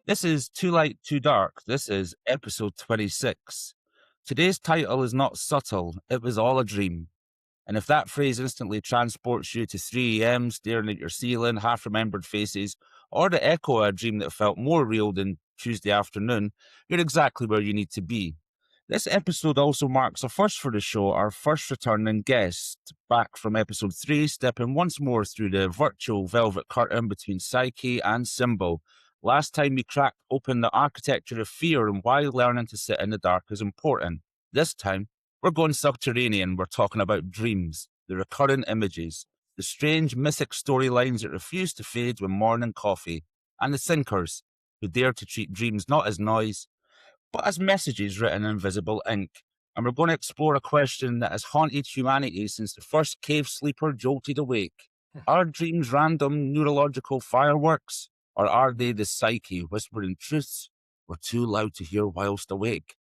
This is Too Light, Too Dark. This is episode 26. Today's title is not subtle. It was all a dream. And if that phrase instantly transports you to 3 a.m., staring at your ceiling, half-remembered faces, or the echo of a dream that felt more real than Tuesday afternoon, you're exactly where you need to be. This episode also marks a first for the show, our first returning guest, back from episode 3, stepping once more through the virtual velvet curtain between psyche and symbol. Last time we cracked open the architecture of fear and why learning to sit in the dark is important. This time, we're going subterranean. We're talking about dreams, the recurrent images, the strange mythic storylines that refuse to fade with morning coffee, and the thinkers who dare to treat dreams not as noise, but as messages written in invisible ink. And we're going to explore a question that has haunted humanity since the first cave sleeper jolted awake. Are dreams random neurological fireworks, or are they the psyche whispering truths we're too loud to hear whilst awake?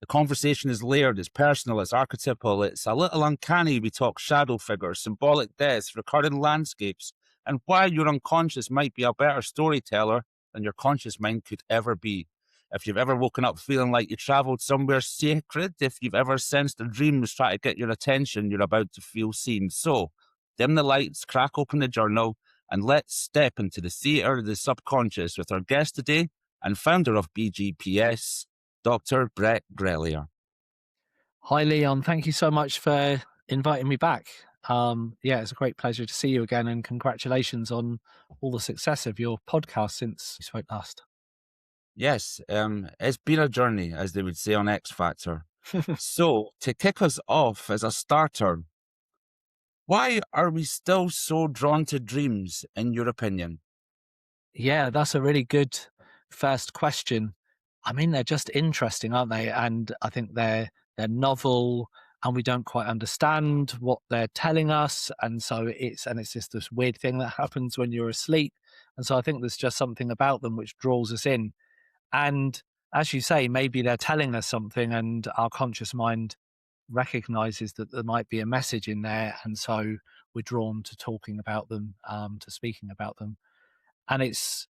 The conversation is layered, it's personal, it's archetypal, it's a little uncanny. We talk shadow figures, symbolic deaths, recurring landscapes, and why your unconscious might be a better storyteller than your conscious mind could ever be. If you've ever woken up feeling like you travelled somewhere sacred, if you've ever sensed a dream was trying to get your attention, you're about to feel seen. So, dim the lights, crack open the journal, and let's step into the theatre of the subconscious with our guest today and founder of BGPS, Dr. Brett Grellier. Hi, Leon. Thank you so much for inviting me back. It's a great pleasure to see you again, and congratulations on all the success of your podcast since we spoke last. Yes, it's been a journey, as they would say on X Factor. So, to kick us off as a starter, why are we still so drawn to dreams, in your opinion? Yeah, that's a really good first question. I mean, they're just interesting, aren't they? And I think they're novel, and we don't quite understand what they're telling us. And so it's just this weird thing that happens when you're asleep. And so I think there's just something about them which draws us in. And as you say, maybe they're telling us something, and our conscious mind recognizes that there might be a message in there. And so we're drawn to talking about them, to speaking about them. And it's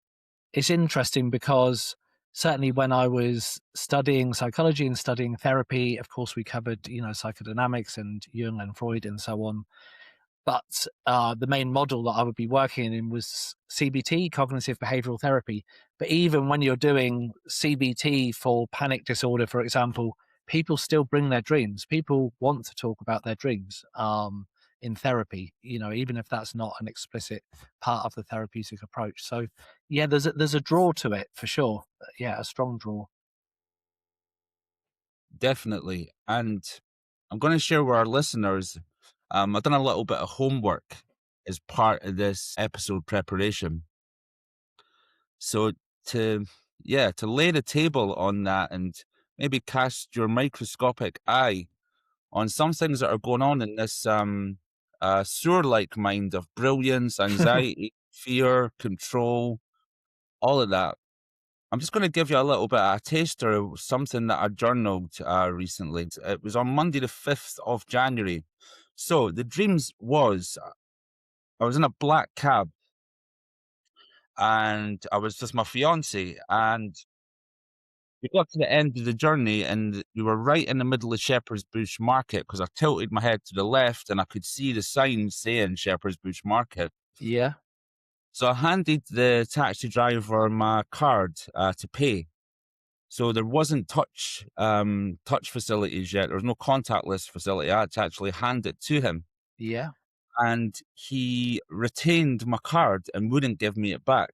interesting because certainly when I was studying psychology and studying therapy, of course, we covered, psychodynamics and Jung and Freud and so on. But the main model that I would be working in was CBT, cognitive behavioral therapy. But even when you're doing CBT for panic disorder, for example, people still bring their dreams. People want to talk about their dreams in therapy, even if that's not an explicit part of the therapeutic approach. So, yeah, there's a draw to it for sure. Yeah, a strong draw. Definitely. And I'm going to share with our listeners, I've done a little bit of homework as part of this episode preparation. So to lay the table on that and maybe cast your microscopic eye on some things that are going on in this sewer-like mind of brilliance, anxiety, fear, control, all of that. I'm just going to give you a little bit of a taster of something that I journaled recently. It was on Monday, the 5th of January. So the dreams was, I was in a black cab and I was just my fiancé, and we got to the end of the journey and we were right in the middle of Shepherd's Bush Market because I tilted my head to the left and I could see the sign saying Shepherd's Bush Market. Yeah. So I handed the taxi driver my card to pay. So there wasn't touch facilities yet. There was no contactless facility. I had to actually hand it to him. Yeah. And he retained my card and wouldn't give me it back.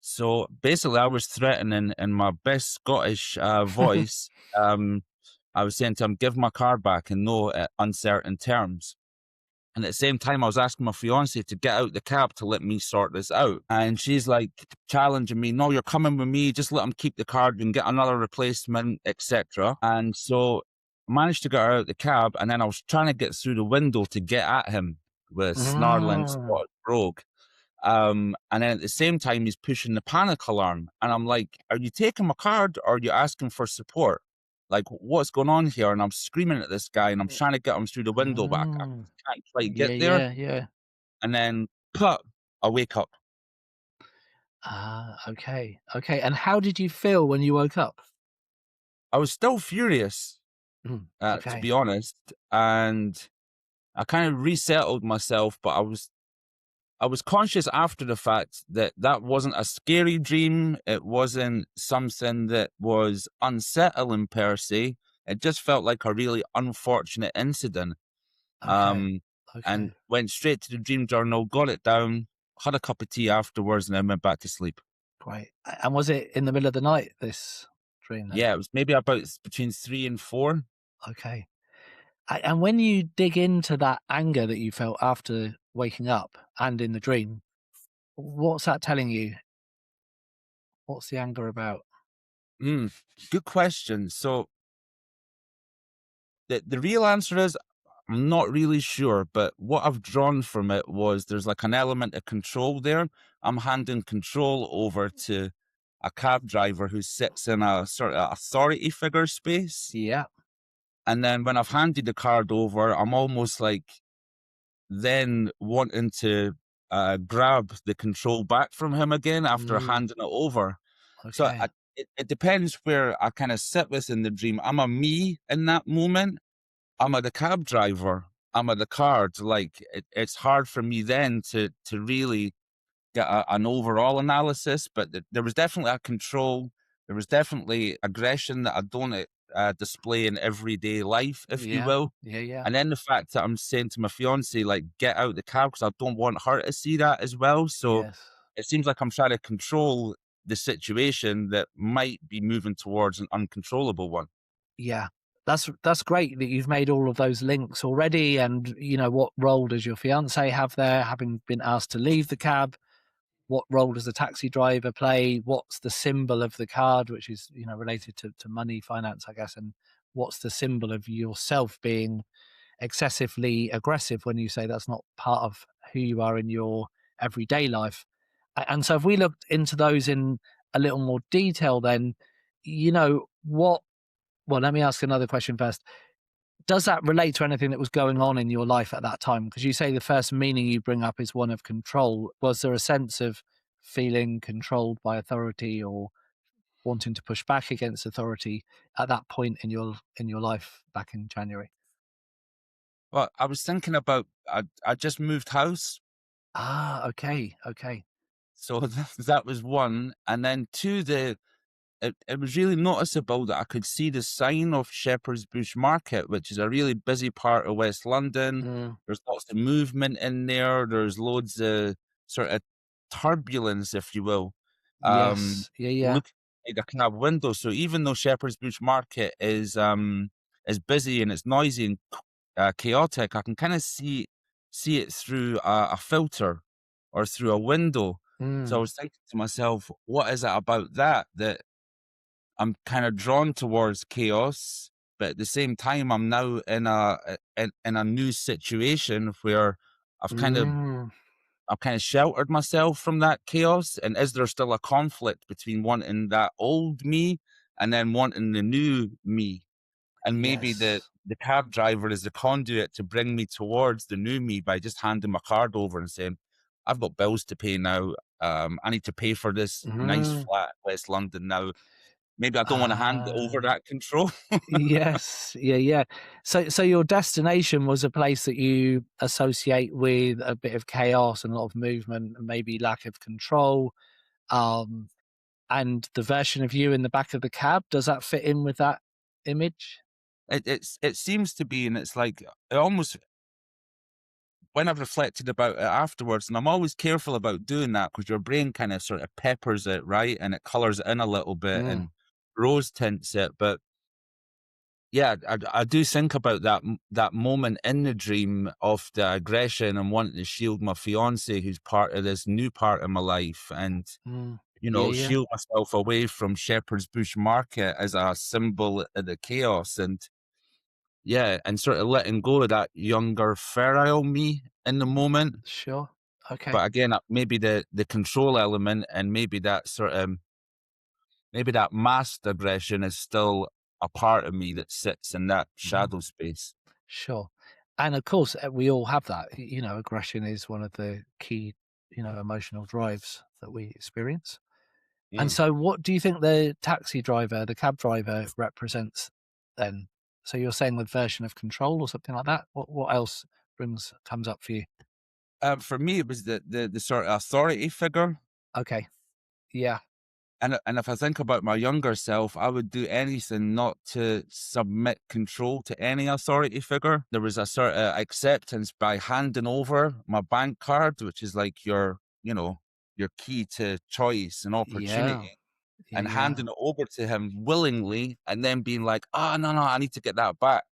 So basically, I was threatening in my best Scottish voice. I was saying to him, give my card back in no uncertain terms. And at the same time, I was asking my fiancée to get out the cab to let me sort this out. And she's like challenging me, no, you're coming with me. Just let him keep the card and get another replacement, etc. And so I managed to get her out the cab. And then I was trying to get through the window to get at him with snarling Scottish brogue. And then at the same time, he's pushing the panic alarm. And I'm like, are you taking my card or are you asking for support? Like, what's going on here? And I'm screaming at this guy and I'm trying to get him through the window, but I can't quite get there. Yeah. And then, I wake up. Ah, okay. Okay. And how did you feel when you woke up? I was still furious, Mm, to okay. be honest, and I kind of resettled myself, but I was conscious after the fact that that wasn't a scary dream. It wasn't something that was unsettling per se. It just felt like a really unfortunate incident. Okay. Um, and Okay. went straight to the dream journal, got it down, had a cup of tea afterwards, and then went back to sleep. Great. And was it in the middle of the night, this dream then? Yeah, it was maybe about between 3 and 4. Okay. And when you dig into that anger that you felt after waking up and in the dream, what's that telling you? What's the anger about? Mm, good question. So the real answer is I'm not really sure, but what I've drawn from it was there's like an element of control there. I'm handing control over to a cab driver who sits in a sort of authority figure space. Yeah. And then when I've handed the card over, I'm almost like then wanting to grab the control back from him again after Mm, handing it over. So okay. it depends where I kind of sit within the dream. I'm a me in that moment. I'm a the cab driver. I'm a the card. Like it's hard for me then to really get an overall analysis, but there was definitely a control. There was definitely aggression that I don't display in everyday life, if you Yeah. will. Yeah. Yeah. And then the fact that I'm saying to my fiance, like, get out the cab because I don't want her to see that as well. So Yes. it seems like I'm trying to control the situation that might be moving towards an uncontrollable one. Yeah. That's great that you've made all of those links already. And, what role does your fiance have there, having been asked to leave the cab? What role does the taxi driver play? What's the symbol of the card, which is, related to money, finance, I guess? And what's the symbol of yourself being excessively aggressive when you say that's not part of who you are in your everyday life? And so if we looked into those in a little more detail, then, what, well, let me ask another question first. Does that relate to anything that was going on in your life at that time? Because you say the first meaning you bring up is one of control. Was there a sense of feeling controlled by authority or wanting to push back against authority at that point in your life back in January? Well, I was thinking about I just moved house, Ah, okay, okay. so that was one, and then two, it was really noticeable that I could see the sign of Shepherd's Bush Market, which is a really busy part of West London. Mm, There's lots of movement in there. There's loads of sort of turbulence, if you will. yes, yeah, yeah. Look at the cab window. So even though Shepherd's Bush Market is busy and it's noisy and chaotic, I can kind of see it through a filter or through a window. So I Mm, was thinking to myself, what is it about that I'm kind of drawn towards chaos, but at the same time, I'm now in a new situation where I've kind of mm, I've kind of sheltered myself from that chaos. And is there still a conflict between wanting that old me and then wanting the new me? And maybe the yes. the cab driver is the conduit to bring me towards the new me by just handing my card over and saying, "I've got bills to pay now. I need to pay for this nice Mm, flat in West London now. Maybe I don't want to hand over ah, that control." yes, yeah, yeah. So your destination was a place that you associate with a bit of chaos and a lot of movement and maybe lack of control. Um, and the version of you in the back of the cab, does that fit in with that image? It seems to be, and it's like it almost when I've reflected about it afterwards, and I'm always careful about doing that because your brain kind of sort of peppers it, right? And it colors it in a little bit Mm, and rose tints it. But yeah, I do think about that moment in the dream of the aggression and wanting to shield my fiance, who's part of this new part of my life, and mm. Yeah, yeah. shield myself away from Shepherd's Bush Market as a symbol of the chaos, and yeah, and sort of letting go of that younger feral me in the moment. Sure. Okay. But again, maybe the control element and maybe that sort of maybe that masked aggression is still a part of me that sits in that Mhm. shadow space. Sure. And of course, we all have that. Aggression is one of the key, emotional drives that we experience. And Mm. so what do you think the taxi driver, the cab driver represents then? So you're saying the version of control or something like that? What else comes up for you? For me, it was the sort of authority figure. Okay. Yeah. And if I think about my younger self, I would do anything not to submit control to any authority figure. There was a sort of acceptance by handing over my bank card, which is like your key to choice and Yeah. opportunity, and Yeah. handing it over to him willingly, and then being like, "Oh, no, I need to get that back."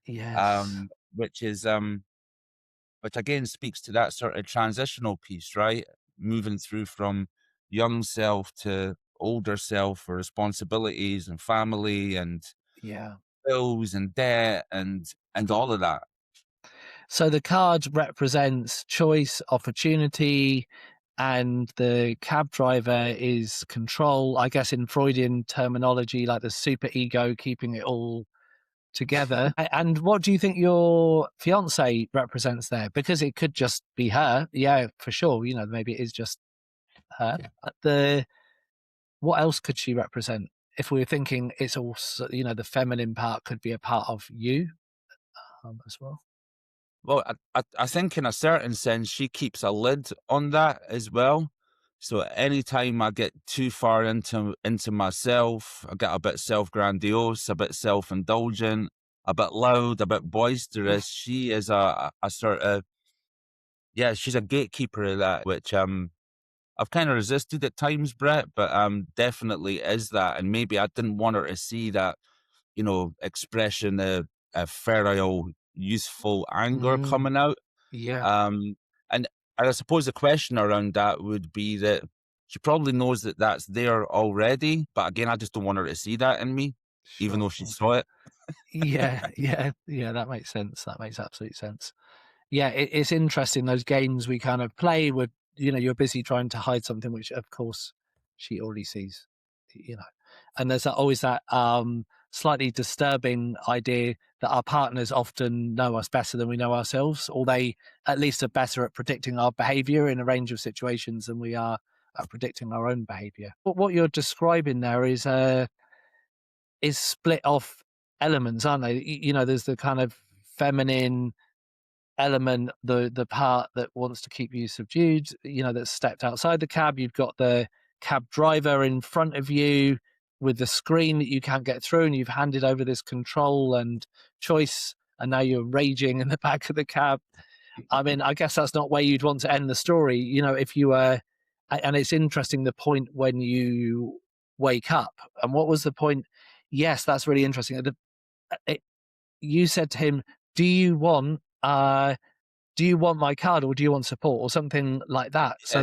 Yes. Um, which is which again speaks to that sort of transitional piece, right? Moving through from young self to older self for responsibilities and family and Yeah. bills and debt and all of that. So the card represents choice, opportunity, and the cab driver is control, I guess in Freudian terminology, like the super ego keeping it all together. And what do you think your fiance represents there? Because it could just be her. Yeah, for sure. Maybe it is just her. The What else could she represent? If we were thinking it's also, the feminine part could be a part of you as well. Well, I think in a certain sense she keeps a lid on that as well. So anytime I get too far into myself, I get a bit self grandiose, a bit self indulgent, a bit loud, a bit boisterous. She is a sort of, yeah, she's a gatekeeper of that, which I've kind of resisted at times, Brett, but definitely is that. And maybe I didn't want her to see that, expression of feral, youthful anger Mm, coming out. yeah, Um, and I suppose the question around that would be that she probably knows that that's there already, but again, I just don't want her to see that in me, even though sure. she saw Okay. it. Yeah, yeah, yeah. That makes sense. That makes absolute sense. Yeah, it's interesting those games we kind of play with, you're busy trying to hide something which of course she already sees, you know. And there's always that slightly disturbing idea that our partners often know us better than we know ourselves, or they at least are better at predicting our behavior in a range of situations than we are at predicting our own behavior. But what you're describing there is split off elements, aren't they? There's the kind of feminine element, the part that wants to keep you subdued, that's stepped outside the cab. You've got the cab driver in front of you with the screen that you can't get through, and you've handed over this control and choice, and now you're raging in the back of the cab. I mean, I guess that's not where you'd want to end the story, if you were. And it's interesting the point when you wake up. And what was the point? Yes, that's really interesting. You said to him, "Do you want my card or do you want support?" or something like that. Yeah, So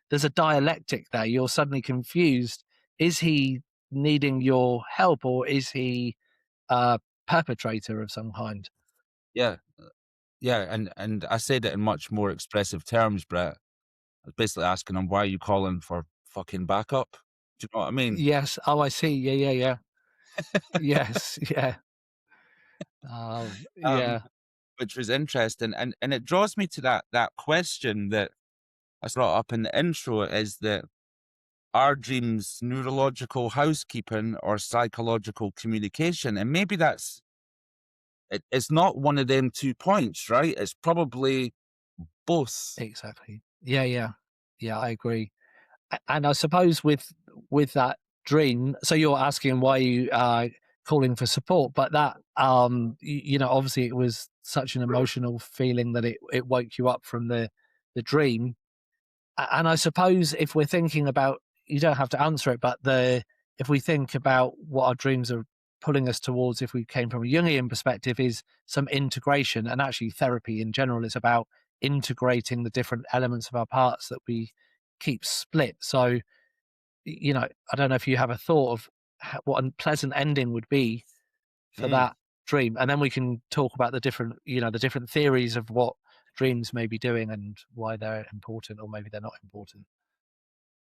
there's a dialectic there. You're suddenly confused. Is he needing your help or is he a perpetrator of some kind? yeah, yeah. And I said it in much more expressive terms, Brett. I was basically asking him, why are you calling for fucking backup? Do you know what I mean? Yes. Oh, I see. Yeah, yeah, yeah. Yes. Yeah. Um, Yeah. which was interesting. And it draws me to that question that I brought up in the intro, is that our dreams neurological housekeeping or psychological communication? And maybe it's not one of them 2 points, right? It's probably both. Exactly. Yeah, yeah. Yeah, I agree. And I suppose with that dream, so you're asking why you are calling for support, but that obviously it was such an emotional feeling that it woke you up from the dream. And I suppose if we're thinking about, you don't have to answer it, but if we think about what our dreams are pulling us towards, if we came from a Jungian perspective, is some integration. And actually therapy in general is about integrating the different elements of our parts that we keep split. So I don't know if you have a thought of what a pleasant ending would be for Mm. that dream, and then we can talk about the different theories of what dreams may be doing and why they're important, or maybe they're not important.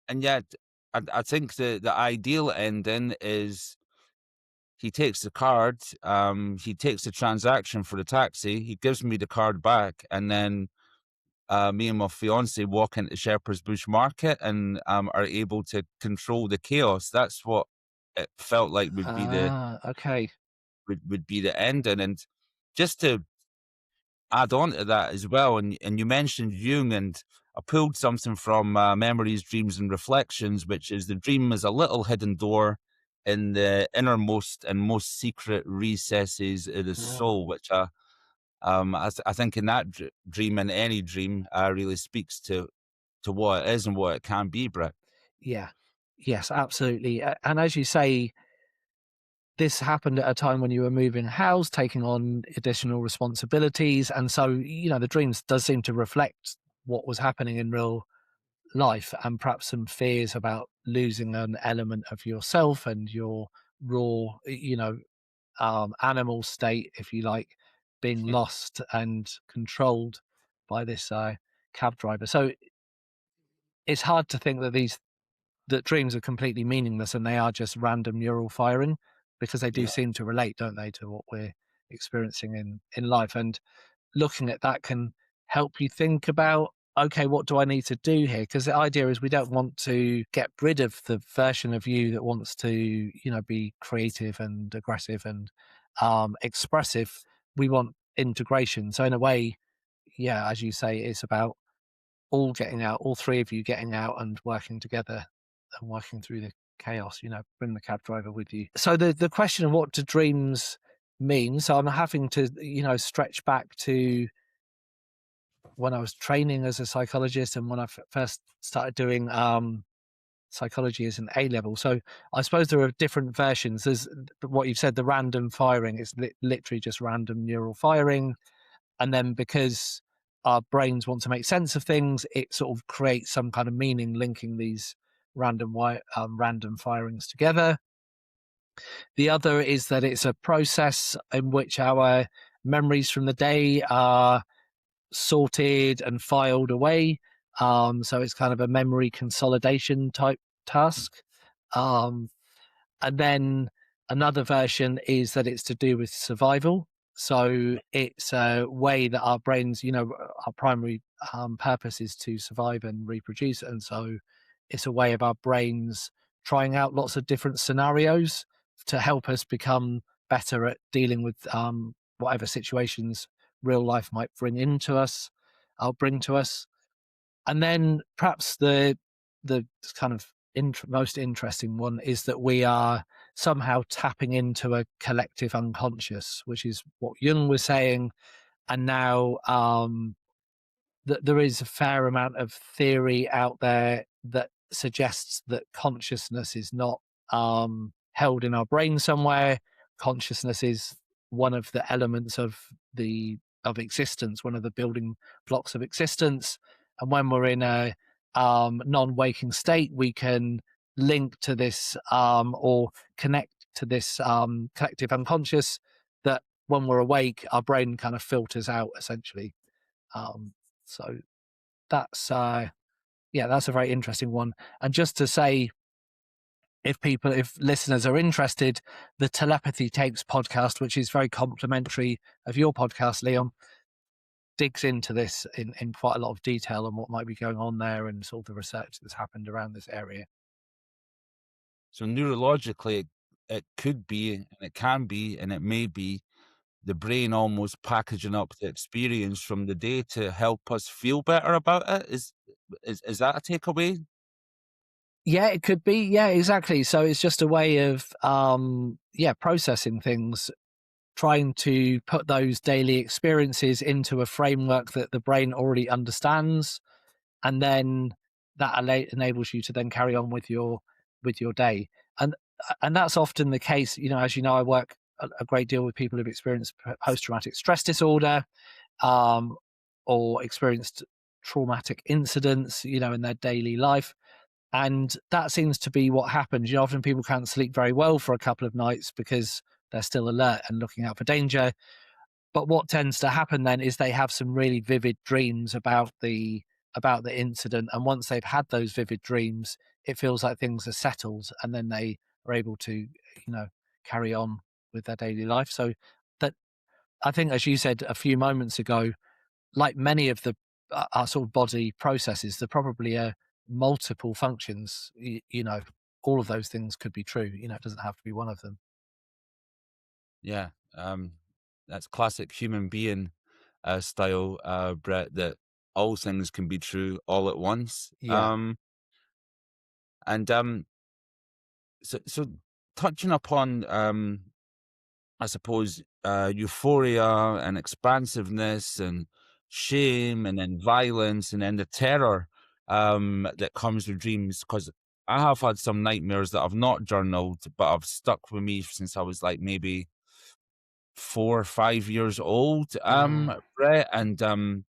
And yet, I think the ideal ending is he takes the card, he takes the transaction for the taxi, he gives me the card back, and then me and my fiance walk into Shepherd's Bush Market and are able to control the chaos. That's what it felt like Ah, okay. would be the ending. And just to add on to that as well, and you mentioned Jung, and I pulled something from Memories, Dreams, and Reflections, which is the dream is a little hidden door in the innermost and most secret recesses of the Mm. soul, which I think in that dream, in any dream, really speaks to what it is and what it can be, Brett. Yeah. Yes, absolutely. And as you say, this happened at a time when you were moving house, taking on additional responsibilities. And so, the dreams does seem to reflect what was happening in real life, and perhaps some fears about losing an element of yourself and your raw, animal state, if you like, being lost and controlled by this cab driver. So it's hard to think that dreams are completely meaningless and they are just random neural firing, because they do Yeah, seem to relate, don't they, to what we're experiencing in life. And looking at that can help you think about, okay, what do I need to do here? Because the idea is we don't want to get rid of the version of you that wants to, be creative and aggressive and expressive. We want integration. So in a way, yeah, as you say, it's about all getting out, all three of you getting out and working together and working through the chaos, bring the cab driver with you. So the question of what do dreams mean? So I'm having to, stretch back to when I was training as a psychologist and when I first started doing psychology as an A level. So I suppose there are different versions. There's what you've said, the random firing is literally just random neural firing. And then because our brains want to make sense of things, it sort of creates some kind of meaning linking these random firings together. The other is that it's a process in which our memories from the day are sorted and filed away. So it's kind of a memory consolidation type task. Um, and then another version is that it's to do with survival. So it's a way that our brains, our primary purpose is to survive and reproduce. And so it's a way of our brains trying out lots of different scenarios to help us become better at dealing with whatever situations real life might bring to us. And then perhaps the kind of most interesting one is that we are somehow tapping into a collective unconscious, which is what Jung was saying. And now that there is a fair amount of theory out there that suggests that consciousness is not held in our brain somewhere. Consciousness is one of the elements of existence, one of the building blocks of existence. And when we're in a non-waking state, we can link to this or connect to this collective unconscious that when we're awake, our brain kind of filters out essentially. Um, so that's that's a very interesting one. And just to say, if listeners are interested, the Telepathy Tapes podcast, which is very complimentary of your podcast, Leon, digs into this in quite a lot of detail and what might be going on there and sort of the research that's happened around this area. so neurologically, it could be, and it can be, and it may be the brain almost packaging up the experience from the day to help us feel better about it. Is that a takeaway? Yeah, it could be. Yeah, exactly. So it's just a way of processing things, trying to put those daily experiences into a framework that the brain already understands, and then that enables you to then carry on with your day. And that's often the case. As you know, I work a great deal with people who've experienced post-traumatic stress disorder, um, or experienced traumatic incidents, in their daily life. And that seems to be what happens. Often people can't sleep very well for a couple of nights because they're still alert and looking out for danger. But what tends to happen then is they have some really vivid dreams about the incident. And once they've had those vivid dreams, it feels like things are settled, and then they are able to, carry on with their daily life. So that, I think, as you said a few moments ago, like many of the our sort of body processes. There probably are multiple functions. You know, all of those things could be true. You know, it doesn't have to be one of them. Yeah, that's classic human being style, Brett. That all things can be true all at once. Yeah. And so touching upon I suppose euphoria and expansiveness and shame and then violence and then the terror that comes with dreams, because I have had some nightmares that I've not journaled but have stuck with me since I was like maybe 4 or 5 years old, Mm, Brett. And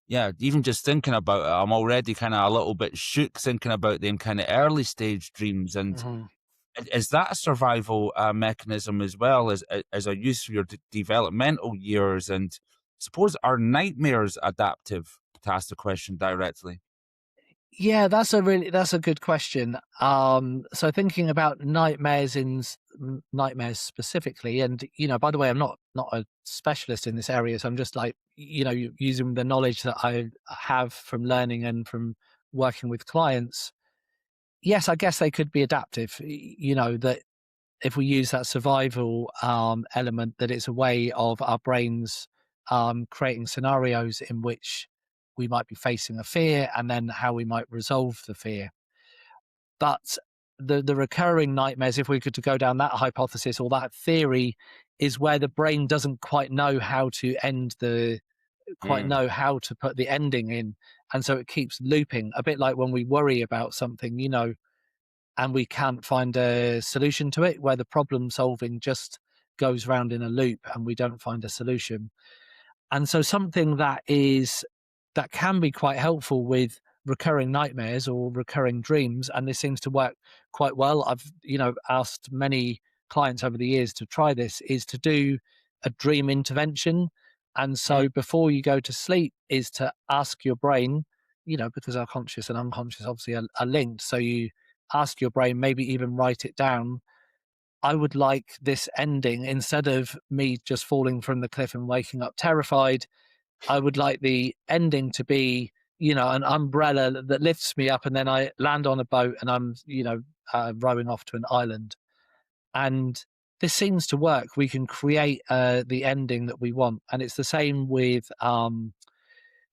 yeah, even just thinking about it, I'm already kind of a little bit shook thinking about them kind of early stage dreams. And mhm. is that a survival mechanism as well as a use for your developmental years? And suppose are nightmares adaptive? To ask the question directly. Yeah, that's a good question. So thinking about nightmares specifically, and you know, by the way, I'm not a specialist in this area, so I'm just like using the knowledge that I have from learning and from working with clients. Yes, I guess they could be adaptive. You know that if we use that survival element, that it's a way of our brains creating scenarios in which we might be facing a fear and then how we might resolve the fear. But the recurring nightmares, if we could to go down that hypothesis or that theory, is where the brain doesn't quite know how to quite Mm, know how to put the ending in, and so it keeps looping. A bit like when we worry about something, you know, and we can't find a solution to it, where the problem solving just goes round in a loop and we don't find a solution. And so something that can be quite helpful with recurring nightmares or recurring dreams, and this seems to work quite well. I've, you know, asked many clients over the years to try this, is to do a dream intervention. And mm, so before you go to sleep is to ask your brain, you know, because our conscious and unconscious obviously are linked. So you ask your brain, maybe even write it down. I would like this ending instead of me just falling from the cliff and waking up terrified. I would like the ending to be, you know, an umbrella that lifts me up and then I land on a boat and I'm, you know, rowing off to an island. And this seems to work. We can create the ending that we want. And it's the same with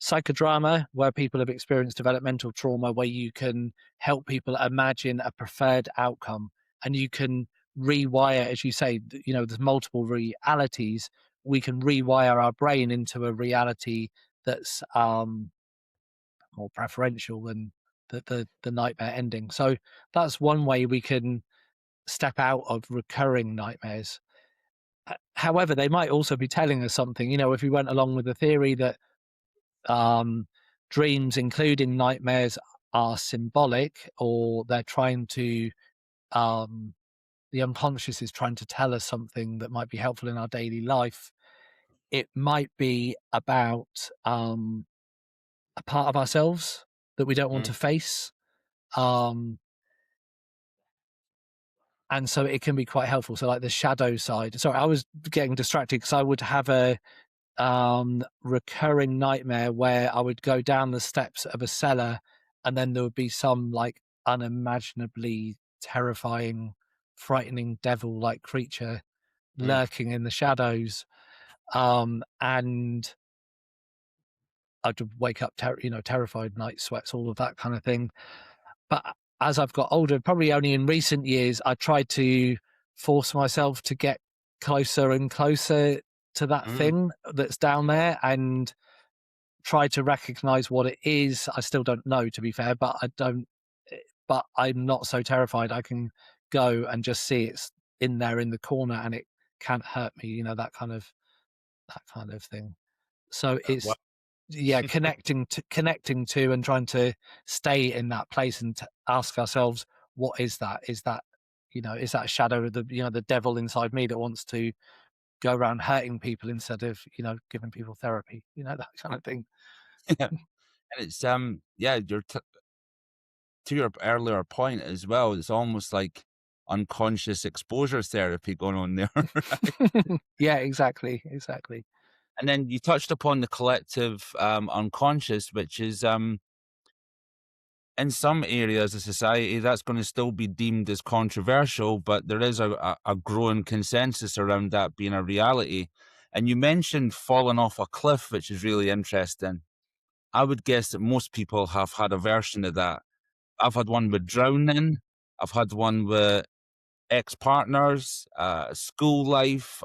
psychodrama, where people have experienced developmental trauma, where you can help people imagine a preferred outcome and you can rewire, as you say, you know, there's multiple realities. We can rewire our brain into a reality that's more preferential than the nightmare ending. So that's one way we can step out of recurring nightmares. However, they might also be telling us something. You know, if we went along with the theory that um, dreams, including nightmares, are symbolic, or they're trying to, um, the unconscious is trying to tell us something that might be helpful in our daily life. It might be about a part of ourselves that we don't want mm. to face. Um, and so it can be quite helpful. So, like the shadow side. Sorry, I was getting distracted because I would have a recurring nightmare where I would go down the steps of a cellar and then there would be some like unimaginably terrifying, frightening devil like creature Mm. lurking in the shadows. And I'd wake up, you know, terrified, night sweats, all of that kind of thing. But as I've got older, probably only in recent years, I tried to force myself to get closer and closer to that Mm. thing that's down there and try to recognize what it is. I still don't know, to be fair, but I don't. But I'm not so terrified. I can go and just see it's in there in the corner, and it can't hurt me. You know, that kind of thing. So Well, it's yeah, connecting to and trying to stay in that place and to ask ourselves, what is that? Is that, you know, is that a shadow of the, you know, the devil inside me that wants to go around hurting people instead of, you know, giving people therapy? You know, that kind of thing. yeah, and it's yeah, you're to your earlier point as well. It's almost like unconscious exposure therapy going on there. Yeah, exactly, exactly. And then you touched upon the collective unconscious, which is in some areas of society that's going to still be deemed as controversial, but there is a growing consensus around that being a reality. And you mentioned falling off a cliff, which is really interesting. I would guess that most people have had a version of that. I've had one with drowning. I've had one with ex-partners, school life,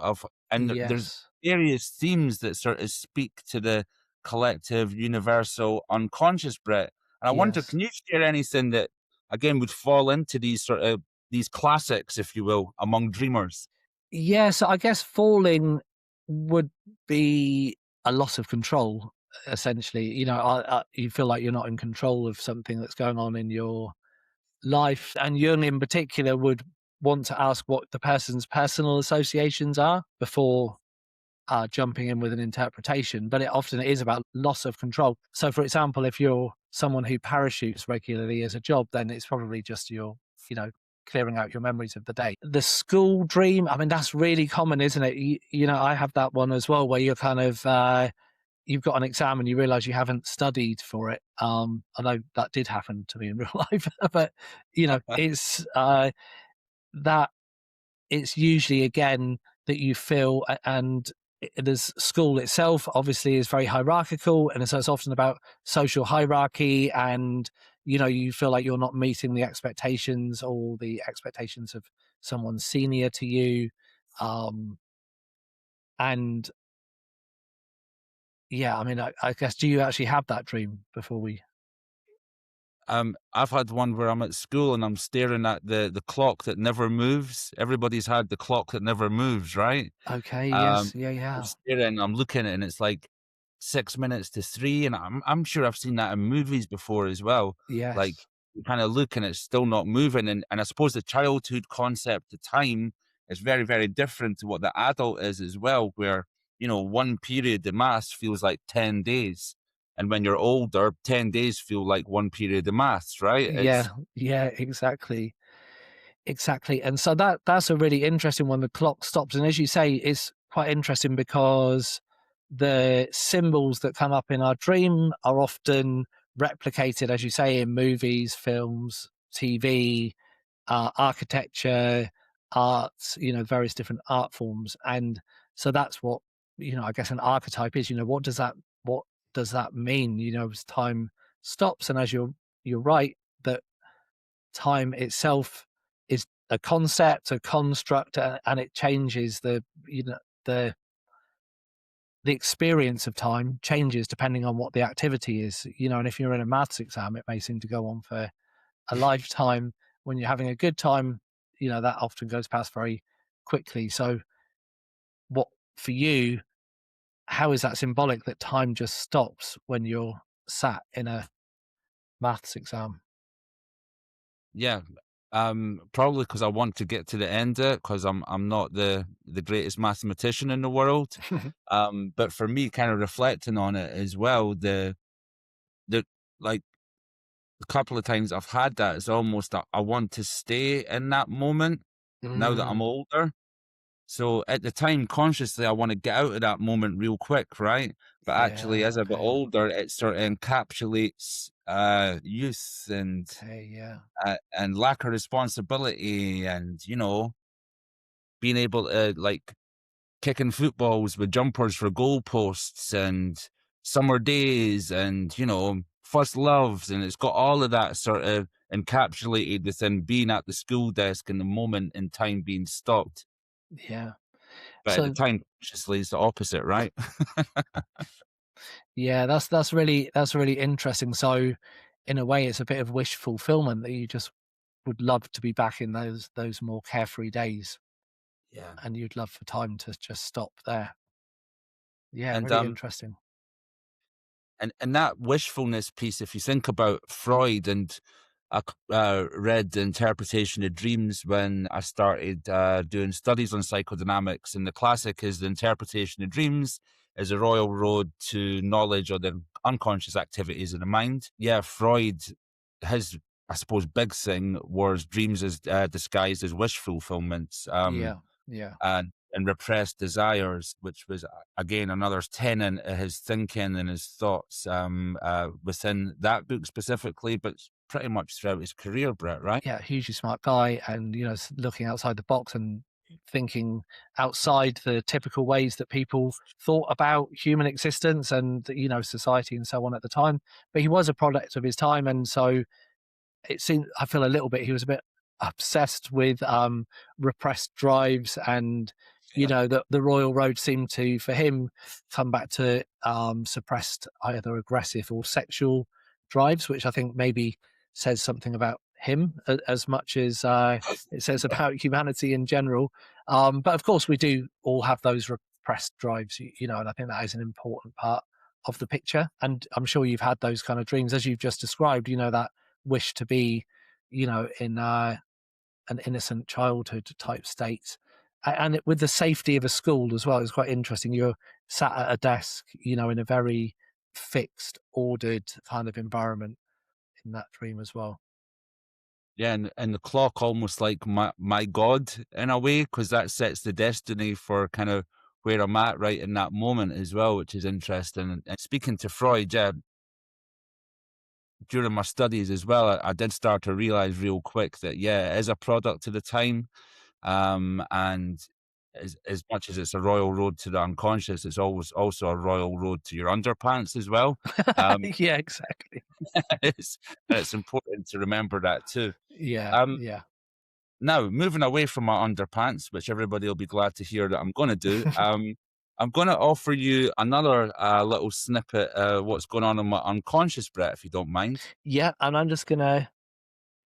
and there's Yes. various themes that sort of speak to the collective, universal, unconscious, Brett. And I wonder, Yes. can you share anything that, again, would fall into these sort of these classics, if you will, among dreamers? Yeah, so I guess falling would be a loss of control, essentially. You feel like you're not in control of something that's going on in your life. And Jung, in particular, would want to ask what the person's personal associations are before jumping in with an interpretation. But it often is about loss of control. So, for example, if you're someone who parachutes regularly as a job, then it's probably just you know, clearing out your memories of the day. The school dream, I mean, that's really common, isn't it? I have that one as well, where you're kind of you've got an exam and you realize you haven't studied for it. I know that did happen to me in real life, but it's that it's usually again that you feel, and there's school itself obviously is very hierarchical, and so it's often about social hierarchy, and you feel like you're not meeting the expectations or the expectations of someone senior to you, um and yeah, I mean, I guess, do you actually have that dream before we? I've had one where I'm at school and I'm staring at the clock that never moves. Everybody's had the clock that never moves, right? Okay, Um, yes, yeah, I'm yeah, staring, I'm looking at it, and it's like 6 minutes to 3, and I'm sure I've seen that in movies before as well. Like, yes, you kinda look and it's still not moving, and I suppose the childhood concept of time is very, very different to what the adult is as well, where, 1 period of maths feels like 10 days, and when you're older, 10 days feel like 1 period of maths, right? yeah, It's yeah, exactly. Exactly. And so that's a really interesting one. The clock stops. And as you say, it's quite interesting because the symbols that come up in our dream are often replicated, as you say, in movies, films, TV, architecture, art, various different art forms. And so that's what, I guess an archetype is. What does that mean? As time stops. And as you're right, that time itself is a concept, a construct, and it changes the the experience of time changes depending on what the activity is. And if you're in a maths exam, it may seem to go on for a lifetime. When you're having a good time, that often goes past very quickly. So, what for you? How is that symbolic that time just stops when you're sat in a maths exam? yeah, probably because I want to get to the end of it, because I'm not the greatest mathematician in the world. But for me, kind of reflecting on it as well, the like, a couple of times I've had that, it's almost that I want to stay in that moment now that I'm Mm, older. So at the time, consciously, I want to get out of that moment real quick, right? But actually, yeah. as I get Okay. older, it sort of encapsulates youth Okay. Yeah. and lack of responsibility, and being able to, like, kicking footballs with jumpers for goalposts, and summer days, and first loves, and it's got all of that sort of encapsulated within being at the school desk and the moment in time being stopped. Yeah. But at the So time, consciously, it's the opposite, right? yeah, that's really interesting. So, in a way, it's a bit of wish fulfillment that you just would love to be back in those more carefree days, Yeah. and you'd love for time to just stop there. Yeah, And really interesting. and that wishfulness piece, if you think about Freud, and read the interpretation of dreams when I started doing studies on psychodynamics, and the classic is the interpretation of dreams is a royal road to knowledge of the unconscious activities of the mind. Yeah, Freud, his, I suppose, big thing was dreams as disguised as wish fulfillments. Yeah, yeah, and repressed desires, which was again another tenet of his thinking and his thoughts within that book specifically, but pretty much throughout his career, Brett, right? Yeah, hugely smart guy, and looking outside the box and thinking outside the typical ways that people thought about human existence and society and so on at the time. But he was a product of his time, and so it seemed, I feel a little bit, he was a bit obsessed with repressed drives, and Yeah. the royal road seemed to, for him, come back to suppressed either aggressive or sexual drives, which I think maybe says something about him as much as it says about humanity in general. But of course we do all have those repressed drives, and I think that is an important part of the picture. And I'm sure you've had those kind of dreams as you've just described, that wish to be, in an innocent childhood type state. And with the safety of a school as well, it's quite interesting. You're sat at a desk, in a very fixed, ordered kind of environment in that dream as well. Yeah, and the clock almost like my God in a way, because that sets the destiny for kind of where I'm at right in that moment as well, which is interesting. And speaking to Freud, yeah, during my studies as well, I did start to realize real quick that, yeah, it is a product of the time. And as much as it's a royal road to the unconscious, it's always also a royal road to your underpants as well. Um, Yeah, exactly. it's important to remember that too. Yeah, Um, yeah. Now, moving away from my underpants, which everybody will be glad to hear that I'm going to do, I'm going to offer you another little snippet of what's going on in my unconscious, Brett, if you don't mind. Yeah, and I'm just gonna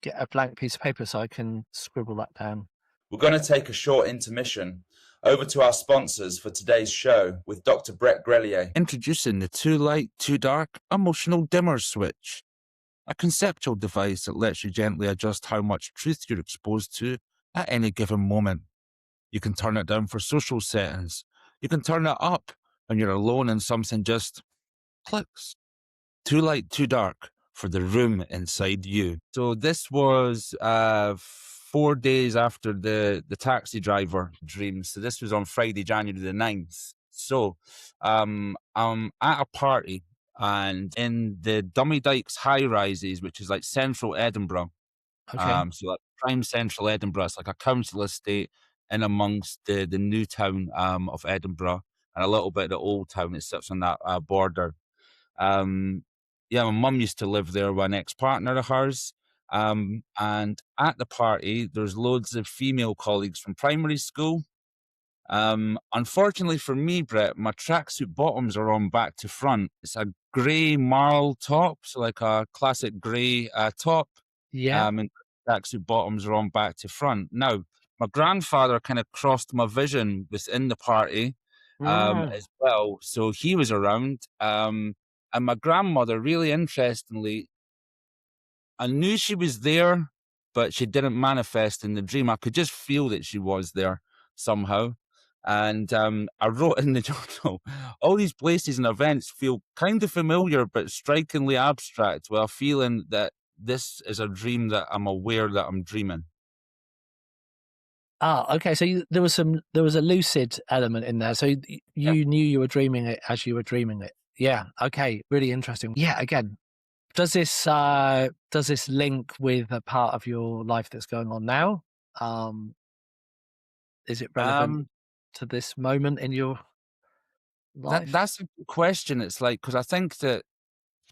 get a blank piece of paper so I can scribble that down. We're going to take a short intermission over to our sponsors for today's show with Dr. Brett Grellier. Introducing the Too Light, Too Dark Emotional Dimmer Switch, a conceptual device that lets you gently adjust how much truth you're exposed to at any given moment. You can turn it down for social settings. You can turn it up when you're alone and something just clicks. Too light, too dark for the room inside you. So this was 4 days after the taxi driver dream. So this was on Friday, January the 9th. So I'm at a party, and in the Dummy Dykes high rises, which is like central Edinburgh. Okay. So like prime central Edinburgh, it's like a council estate in amongst the new town of Edinburgh, and a little bit of the old town. It sits on that border. Um, yeah, my mum used to live there with an ex-partner of hers. And at the party, there's loads of female colleagues from primary school. Unfortunately for me, Brett, my tracksuit bottoms are on back to front. It's a grey marl top, so like a classic grey top. Yeah. And tracksuit bottoms are on back to front. Now, my grandfather kind of crossed my vision within the party Mm. as well. So he was around. And my grandmother, really interestingly, I knew she was there, but she didn't manifest in the dream. I could just feel that she was there somehow. And I wrote in the journal, all these places and events feel kind of familiar, but strikingly abstract, with a feeling that this is a dream that I'm aware that I'm dreaming. Okay. So there was a lucid element in there. So Yeah. you knew you were dreaming it as you were dreaming it. Yeah. Okay. Really interesting. Yeah. Again, does this link with a part of your life that's going on now? Is it relevant Um, to this moment in your life? that's a good question. It's like, because I think that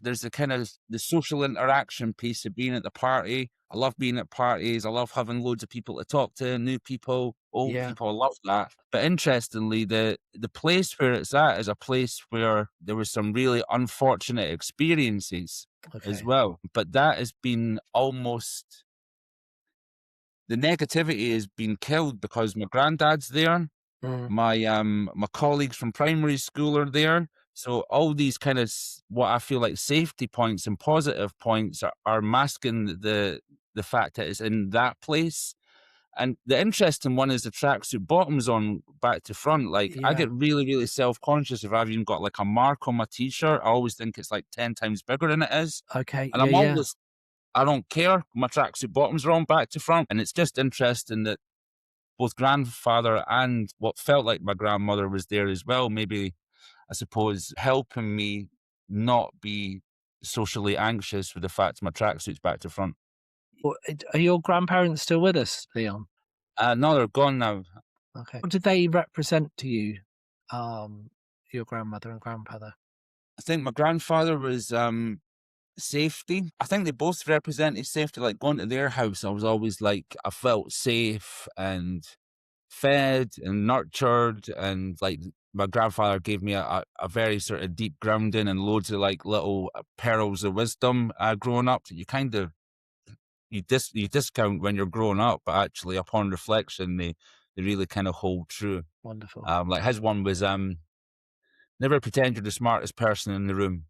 there's the kind of the social interaction piece of being at the party. I love being at parties. I love having loads of people to talk to, new people, old Yeah. people. I love that. But interestingly, the place where it's at is a place where there was some really unfortunate experiences as Okay. well. But that has been almost, the negativity has been killed because my granddad's there. Mm. My colleagues from primary school are there. So all these kind of what I feel like safety points and positive points are masking the fact that it's in that place. And the interesting one is the tracksuit bottoms on back to front. Like I Yeah. get really, really self-conscious if I've even got like a mark on my t-shirt. I always think it's like 10 times bigger than it is. Okay. And Yeah. I'm Yeah. always, I don't care. My tracksuit bottoms are on back to front. And it's just interesting that both grandfather and what felt like my grandmother was there as well. Maybe, I suppose, helping me not be socially anxious with the fact my tracksuit's back to front. Are your grandparents still with us, Leon? No, they're gone now. Okay. What did they represent to you, um, your grandmother and grandfather? I think my grandfather was safety. I think they both represented safety. Like going to their house, I was always like, I felt safe and fed and nurtured, and like my grandfather gave me a very sort of deep grounding and loads of like little pearls of wisdom growing up that you kind of you discount when you're growing up, but actually upon reflection they really kind of hold true. Wonderful. Like his one was never pretend you're the smartest person in the room,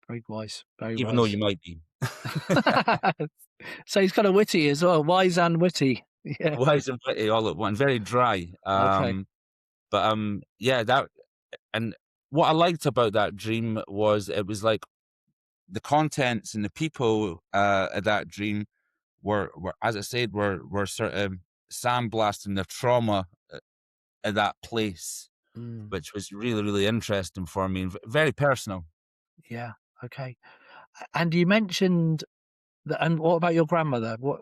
Very wise. Very even though wise. you might be. So he's kind of witty as well, wise and witty. Yeah. Wise and witty all at once, very dry. Okay. But yeah, that and what I liked about that dream was it was like the contents and the people of that dream were as I said were sort of sandblasting the trauma of that place, Mm, which was really really interesting for me and very personal. yeah. Okay. And you mentioned that. And what about your grandmother? What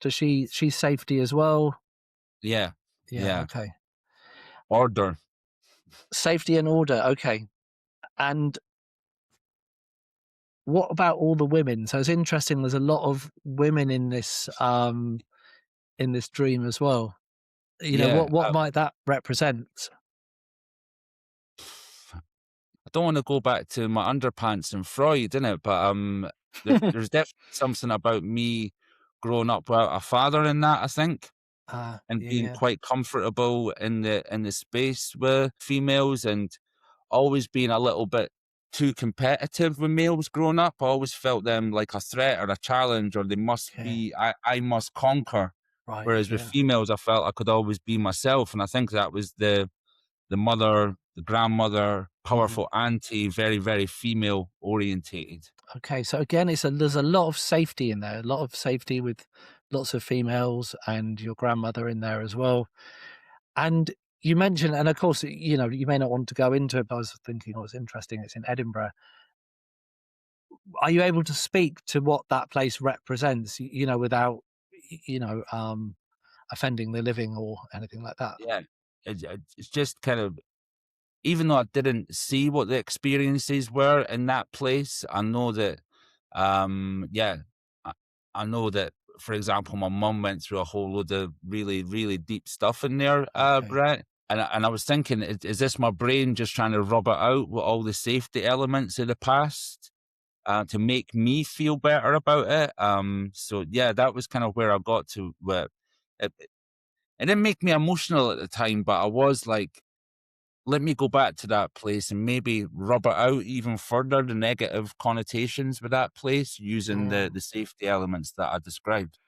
does she's safety as well? Yeah, Yeah. yeah, Okay. order. Safety and order. Okay. And what about all the women? So it's interesting. There's a lot of women in this dream as well. You know, Yeah, what might that represent? I don't want to go back to my underpants and Freud, innit? But there's definitely something about me growing up without a father in that, I think, and Yeah, being yeah. quite comfortable in the space with females, and always being a little bit too competitive with males growing up. I always felt them like a threat or a challenge, or they must Okay. be I must conquer. Right. Whereas with Yeah. females, I felt I could always be myself, and I think that was the mother, the grandmother, Mm. powerful auntie, very, very female orientated. Okay. So again, there's a lot of safety in there, a lot of safety with lots of females and your grandmother in there as well. And you mentioned, and of course, you know, you may not want to go into it, but I was thinking, oh, it's interesting. It's in Edinburgh. Are you able to speak to what that place represents, you know, without, you know, offending the living or anything like that? Yeah. It's just kind of, even though I didn't see what the experiences were in that place, I know that, yeah, I, I know that, for example, my mum went through a whole load of really, really deep stuff in there, Okay. Brett. And I was thinking, is this my brain just trying to rub it out with all the safety elements of the past? To make me feel better about it. So yeah, that was kind of where I got to. Where it didn't make me emotional at the time, but I was like, let me go back to that place and maybe rub it out even further, the negative connotations with that place, using Mm. the safety elements that I described.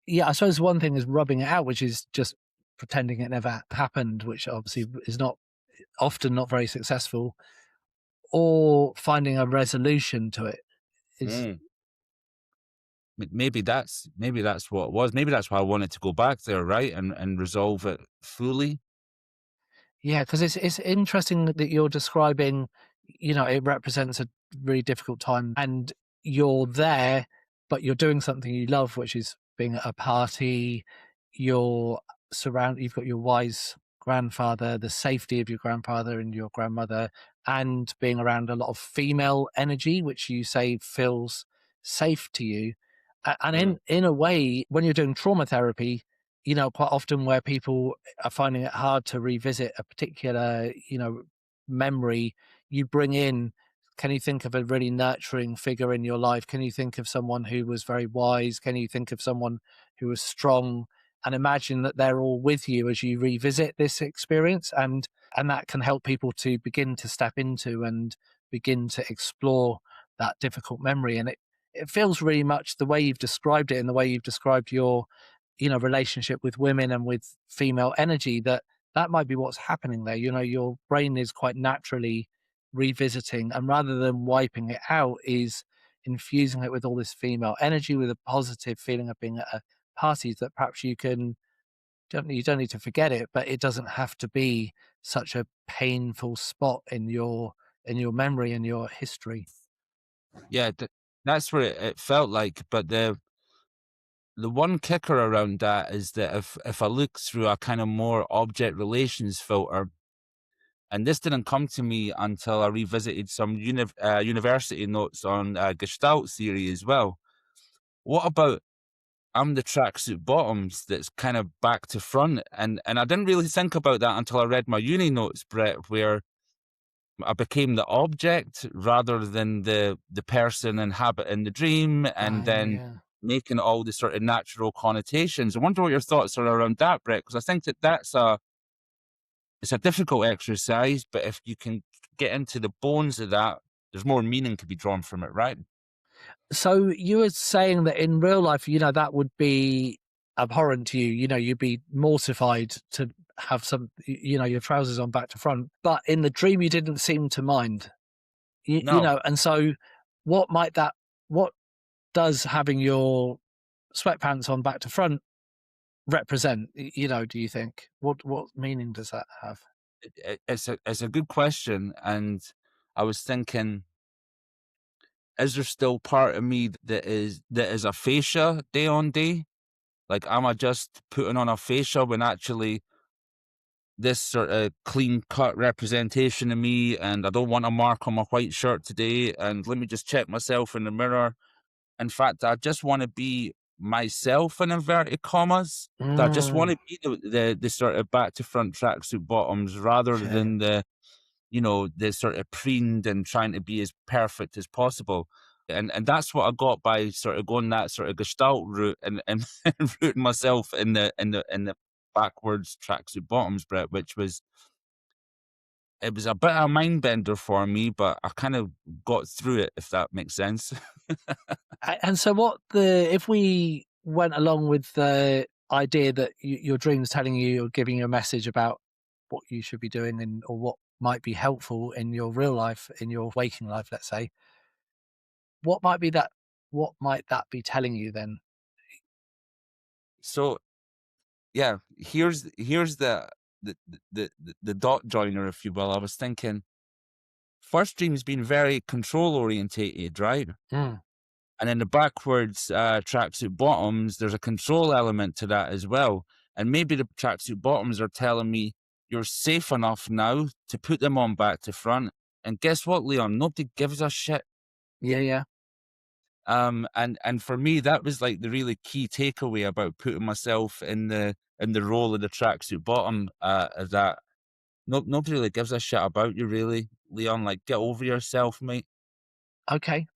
Yeah, I suppose one thing is rubbing it out, which is just pretending it never happened, which obviously is not often not very successful, or finding a resolution to it is. Mm. Maybe that's what it was. Maybe that's why I wanted to go back there, right, and resolve it fully. Yeah, because it's interesting that you're describing, you know, it represents a really difficult time and you're there, but you're doing something you love, which is being at a party. You've got your wise grandfather, the safety of your grandfather and your grandmother, and being around a lot of female energy, which you say feels safe to you. And Mm. in a way, when you're doing trauma therapy, you know, quite often where people are finding it hard to revisit a particular, you know, memory, you bring in, can you think of a really nurturing figure in your life? Can you think of someone who was very wise? Can you think of someone who was strong? And imagine that they're all with you as you revisit this experience, and that can help people to begin to step into and begin to explore that difficult memory. And it feels really much the way you've described it and the way you've described your, you know, relationship with women and with female energy, that that might be what's happening there. You know, your brain is quite naturally revisiting, and rather than wiping it out, is infusing it with all this female energy, with a positive feeling of being at a parties that perhaps you can you don't need to forget it, but it doesn't have to be such a painful spot in your memory and your history. Yeah, that's what it felt like. But the one kicker around that is that if I look through a kind of more object relations filter, and this didn't come to me until I revisited some university notes on Gestalt theory as well. What about I'm the tracksuit bottoms that's kind of back to front, and I didn't really think about that until I read my uni notes, Brett, where I became the object rather than the person inhabiting the dream, and Yeah, then yeah. making all the sort of natural connotations. I wonder what your thoughts are around that, Brett, because I think that's it's a difficult exercise, but if you can get into the bones of that, there's more meaning to be drawn from it, right? So you were saying that in real life, that would be abhorrent to you. You'd be mortified to have your trousers on back to front. But in the dream, you didn't seem to mind. No, And so what might that? What does having your sweatpants on back to front represent? Do you think what meaning does that have? it's a good question, and I was thinking, is there still part of me that is a fascia day on day? Like, am I just putting on a fascia when actually this sort of clean cut representation of me, and I don't want a mark on my white shirt today, and let me just check myself in the mirror. In fact, I just want to be myself in inverted commas. I just want Mm, to be the sort of back to front tracksuit bottoms rather okay. than the sort of preened and trying to be as perfect as possible. And that's what I got by sort of going that sort of gestalt route and rooting myself in the backwards tracksuit bottoms, Brett, which was it was a bit of a mind bender for me, but I kind of got through it, if that makes sense. And so, if we went along with the idea that your dream's telling you or giving you a message about what you should be doing and or what might be helpful in your real life, in your waking life, let's say, what might be that? What might that be telling you then? So yeah, here's the dot joiner, if you will. I was thinking first dream's been very control orientated, right? Mm. And in the backwards tracksuit bottoms, there's a control element to that as well. And maybe the tracksuit bottoms are telling me you're safe enough now to put them on back to front. And guess what, Leon? Nobody gives a shit. Yeah, yeah. And for me, that was like the really key takeaway about putting myself in the role of the tracksuit bottom. That nobody really gives a shit about you, really, Leon. Like, get over yourself, mate. Okay.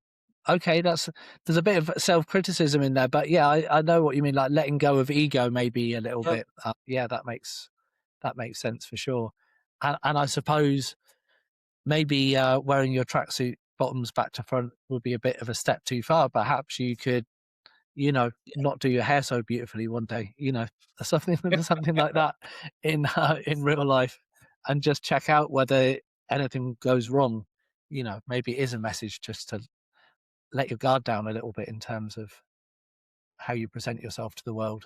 Okay, there's a bit of self-criticism in there, but yeah, I know what you mean, like letting go of ego maybe a little Yep. bit. Yeah, that makes sense for sure. And I suppose maybe wearing your tracksuit bottoms back to front would be a bit of a step too far. Perhaps you could, not do your hair so beautifully one day, something something like that in real life, and just check out whether anything goes wrong. Maybe it is a message just to let your guard down a little bit in terms of how you present yourself to the world.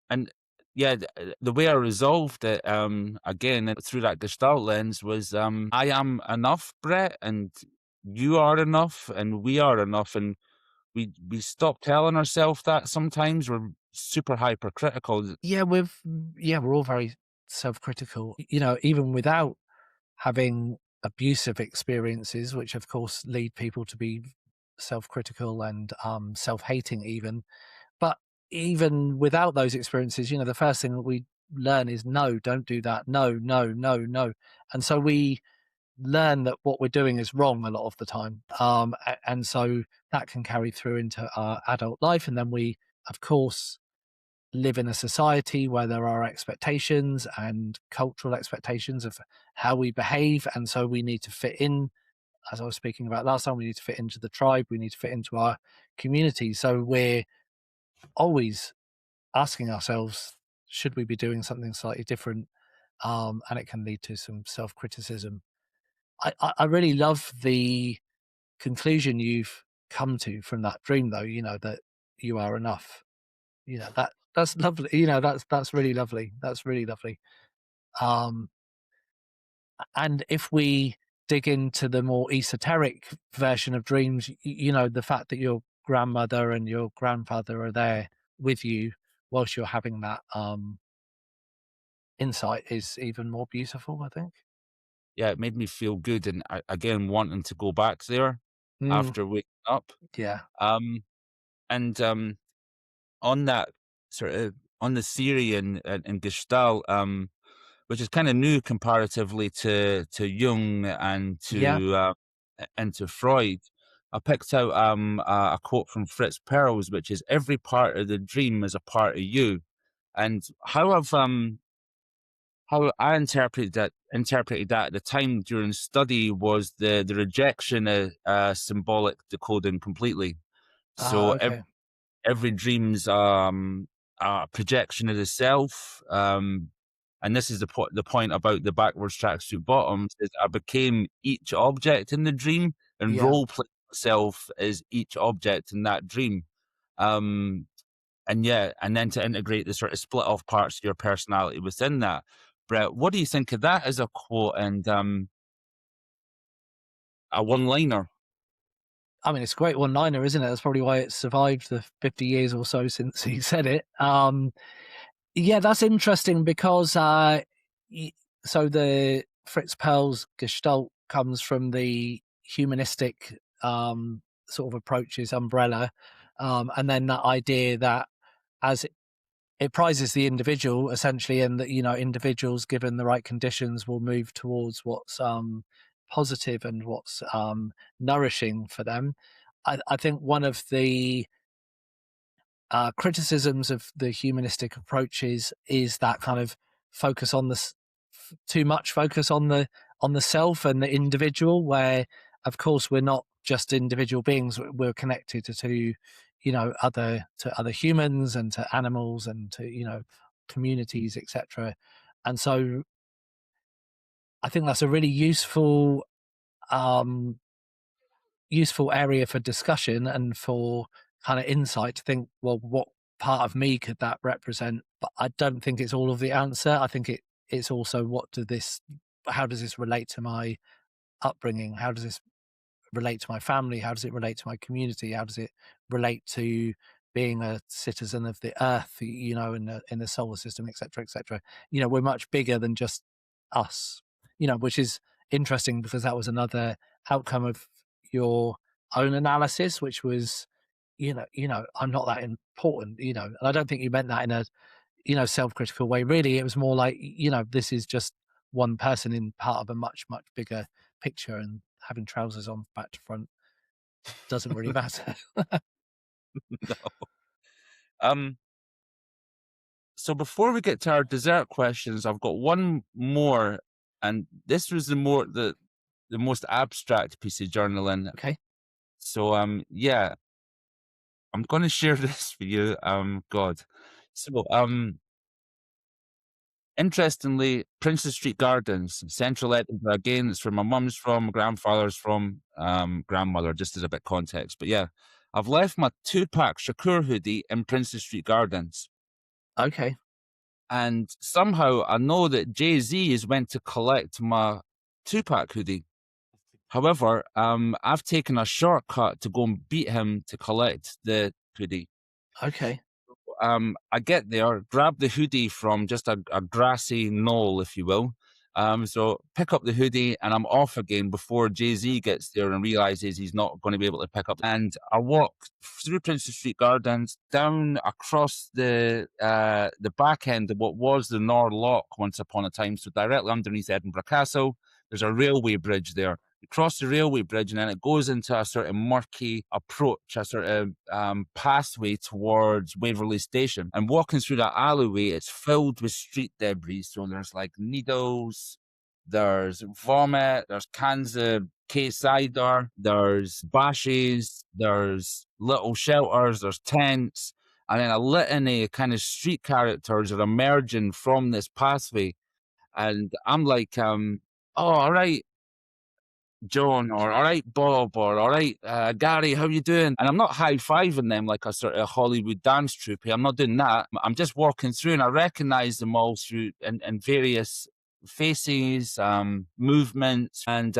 And yeah, the way I resolved it, again, through that Gestalt lens was, I am enough, Brett, and you are enough, and we are enough. And we stop telling ourselves that sometimes. We're super hypercritical. Yeah, we're all very self-critical. Even without having abusive experiences, which of course lead people to be self-critical and self-hating even. But even without those experiences, the first thing that we learn is no, don't do that. No, no, no, no. And so we learn that what we're doing is wrong a lot of the time. And so that can carry through into our adult life. And then we, of course, live in a society where there are expectations and cultural expectations of how we behave. And so we need to fit in, as I was speaking about last time, we need to fit into the tribe, we need to fit into our community. So we're always asking ourselves, should we be doing something slightly different? And it can lead to some self criticism. I really love the conclusion you've come to from that dream, though, that you are enough. That that's lovely. You know, that's really lovely. That's really lovely. Um, and if we dig into the more esoteric version of dreams, you know, the fact that your grandmother and your grandfather are there with you whilst you're having that insight is even more beautiful, I think. Yeah, it made me feel good, and again wanting to go back there Mm, after waking up. yeah, Um, and on that sort of on the theory and Gestalt, which is kind of new comparatively to Jung and yeah. to Freud. I picked out a quote from Fritz Perls, which is every part of the dream is a part of you. And how I interpreted that at the time during study was the rejection of symbolic decoding completely. Ah, So okay. every dream's a projection of the self. And this is the point about the backwards tracksuit bottoms is I became each object in the dream and Yeah. role play myself as each object in that dream. Um, and yeah, and then to integrate the sort of split off parts of your personality within that. Brett, what do you think of that as a quote and a one liner? I mean, it's a great one-liner, isn't it? That's probably why it survived the 50 years or so since he said it. Yeah, that's interesting because y- so the Fritz Perls Gestalt comes from the humanistic sort of approaches umbrella, and then that idea that as it prizes the individual essentially, and that, you know, individuals given the right conditions will move towards what's positive and what's nourishing for them. I think one of the criticisms of the humanistic approaches is that kind of focus on too much focus on the self and the individual, where of course we're not just individual beings, we're connected to, you know, other humans and to animals and to, you know, communities, etc. And so I think that's a really um useful area for discussion and for kind of insight to think, well, what part of me could that represent? But I don't think it's all of the answer. I think it's also how does this relate to my upbringing? How does this relate to my family? How does it relate to my community? How does it relate to being a citizen of the earth, you know, in the solar system, et cetera, et cetera? You know, we're much bigger than just us, you know, which is interesting because that was another outcome of your own analysis, which was, I'm not that important, you know, and I don't think you meant that in a, you know, self-critical way. Really, it was more like, you know, this is just one person in part of a much, much bigger picture, and having trousers on back to front doesn't really matter. No. Um, so before we get to our dessert questions, I've got one more, and this was the most abstract piece of journaling. Okay. So yeah, I'm going to share this with you. God. So interestingly, Princes Street Gardens, Central Edinburgh. Again, it's where my mum's from, my grandfather's from, grandmother, just as a bit context. But yeah, I've left my 2-pack Shakur hoodie in Princes Street Gardens. Okay. And somehow I know that Jay-Z is went to collect my 2-pack hoodie. However, I've taken a shortcut to go and beat him to collect the hoodie. Okay. I get there, grab the hoodie from just a grassy knoll, if you will. So pick up the hoodie and I'm off again before Jay-Z gets there and realizes he's not going to be able to pick up. And I walk through Princess Street Gardens, down across the back end of what was the Nor Loch once upon a time. So directly underneath Edinburgh Castle, there's a railway bridge there. You cross the railway bridge and then it goes into a sort of murky approach, a sort of pathway towards Waverley Station. And walking through that alleyway, it's filled with street debris. So there's like needles, there's vomit, there's cans of cider, there's bashes, there's little shelters, there's tents, and then a litany of kind of street characters are emerging from this pathway. And I'm like, oh, all right, Joan, or all right, Bob, or all right, Gary, how you doing? And I'm not high-fiving them like a sort of Hollywood dance troupe. I'm not doing that. I'm just walking through and I recognize them all through in various faces, movements. And